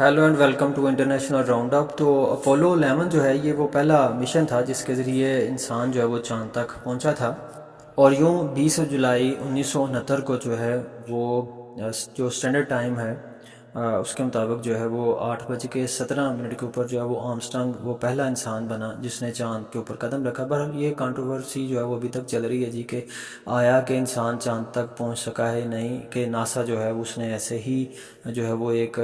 Hello and welcome to international round up. तो Apollo 11 जो है ये वो पहला मिशन था जिसके ज़रिए इंसान जो है वो चांद तक पहुंचा था। और यूं 20 जुलाई 1969 को जो है वो जो स्टैंडर्ड टाइम है उसके मुताबिक जो है वो 8:17 के ऊपर जो है वो आर्मस्ट्रांग वो पहला इंसान बना जिसने चांद के ऊपर कदम रखा। बहरहाल ये कंट्रोवर्सी जो है वो अभी तक चल रही है जी कि आया कि इंसान चांद तक पहुंच सका है नहीं, कि नासा जो है उसने ऐसे ही जो है वो एक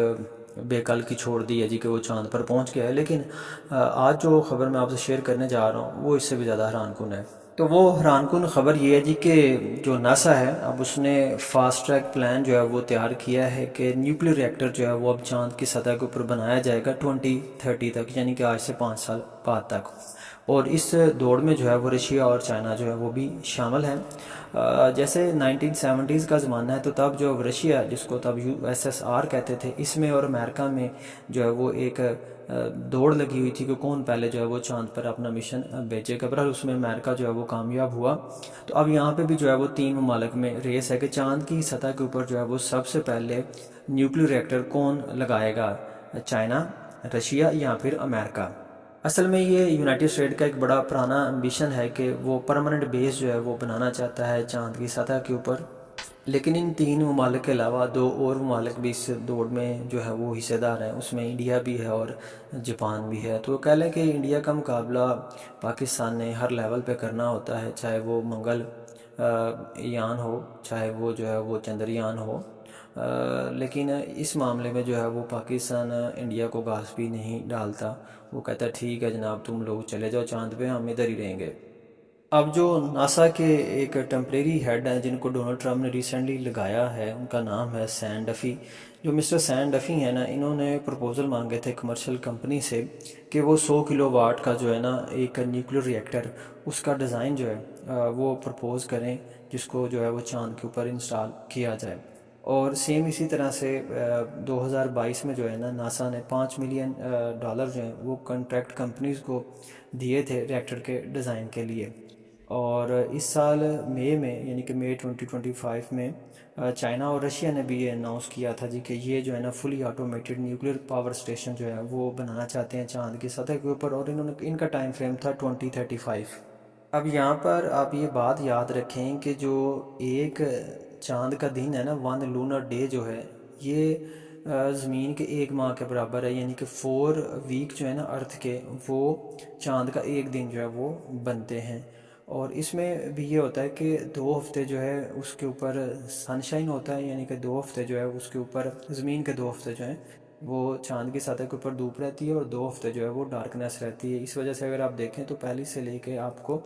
बेकल की छोड़ दी है जी कि वो चांद पर पहुंच गया है। लेकिन आज जो खबर मैं आपसे शेयर करने जा रहा हूँ वो इससे भी ज़्यादा हैरानकुन है। तो वो हैरानकुन खबर ये है जी कि जो नासा है अब उसने फास्ट ट्रैक प्लान जो है वो तैयार किया है कि न्यूक्लियर रिएक्टर जो है वो अब चांद की सतह के ऊपर बनाया जाएगा 2030 तक, यानी कि आज से 5 साल बाद तक। और इस दौड़ में जो है वो रशिया और चाइना जो है वो भी शामिल हैं। जैसे 1970s का ज़माना है तो तब जो रशिया, जिसको तब USSR कहते थे, इसमें और अमेरिका में जो है वो एक दौड़ लगी हुई थी कि कौन पहले जो है वो चांद पर अपना मिशन भेजेगा। बहरहाल उसमें अमेरिका जो है वो कामयाब हुआ। तो अब यहाँ पे भी जो है वो तीन ममालिक में रेस है कि चांद की सतह के ऊपर जो है वो सबसे पहले न्यूक्लियर रिएक्टर कौन लगाएगा, चाइना, रशिया या फिर अमेरिका। असल में ये यूनाइटेड स्टेट का एक बड़ा पुराना एम्बिशन है कि वो परमानेंट बेस जो है वो बनाना चाहता है चांद की सतह के ऊपर। लेकिन इन तीन ममालिक के अलावा दो और ममालिक भी इस दौड़ में जो है वो हिस्सेदार हैं। उसमें इंडिया भी है और जापान भी है। तो कह लें कि इंडिया का मुकाबला पाकिस्तान ने हर लेवल पे करना होता है, चाहे वो मंगल यान हो, चाहे वो जो है वो चंद्रयान हो। लेकिन इस मामले में जो है वो पाकिस्तान इंडिया को घास भी नहीं डालता। वो कहता है ठीक है जनाब, तुम लोग चले जाओ चांद पे, हम इधर ही रहेंगे। अब जो नासा के एक टेम्परेरी हेड हैं जिनको डोनाल्ड ट्रम्प ने रिसेंटली लगाया है, उनका नाम है सैन डफ़ी। जो मिस्टर सैन डफ़ी है ना, इन्होंने प्रपोज़ल मांगे थे कमर्शियल कंपनी से कि वो 100 किलोवाट का जो है ना एक न्यूक्लियर रिएक्टर, उसका डिज़ाइन जो है वो प्रपोज़ करें, जिसको जो है वो चांद के ऊपर इंस्टॉल किया जाए। और सेम इसी तरह से 2022 में जो है ना नासा ने $5 मिलियन जो हैं वो कॉन्ट्रैक्ट कंपनीज़ को दिए थे रिएक्टर के डिज़ाइन के लिए। और इस साल मई में, यानी कि मई 2025 में चाइना और रशिया ने भी ये अनाउंस किया था जी कि ये जो है ना fully automated nuclear power station जो है वो बनाना चाहते हैं चांद की सतह के ऊपर। और इन्होंने, इनका टाइम फ्रेम था 2035। अब यहाँ पर आप ये बात याद रखें कि जो एक चांद का दिन है ना, 1 लूनर डे जो है, ये ज़मीन के 1 माह के बराबर है। यानी कि 4 वीक जो है ना अर्थ के, वो चांद का एक दिन जो है वो बनते हैं। और इसमें भी ये होता है कि 2 हफ्ते जो है उसके ऊपर सनशाइन होता है, यानी कि 2 हफ्ते जो है उसके ऊपर, ज़मीन के 2 हफ्ते जो हैं वो चांद की सतह के ऊपर धूप रहती है, और 2 हफ्ते जो है वो डार्कनेस रहती है। इस वजह से अगर आप देखें तो पहली से लेके आपको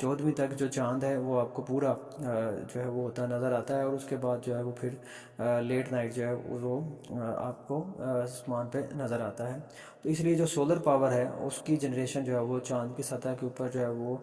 14वीं तक जो चांद है वो आपको पूरा जो है वो होता नज़र आता है। और उसके बाद जो है वो फिर लेट नाइट जो है वो आपको आसमान पे नज़र आता है। तो इसलिए जो सोलर पावर है उसकी जनरेशन जो है वो चांद की सतह के ऊपर जो है वो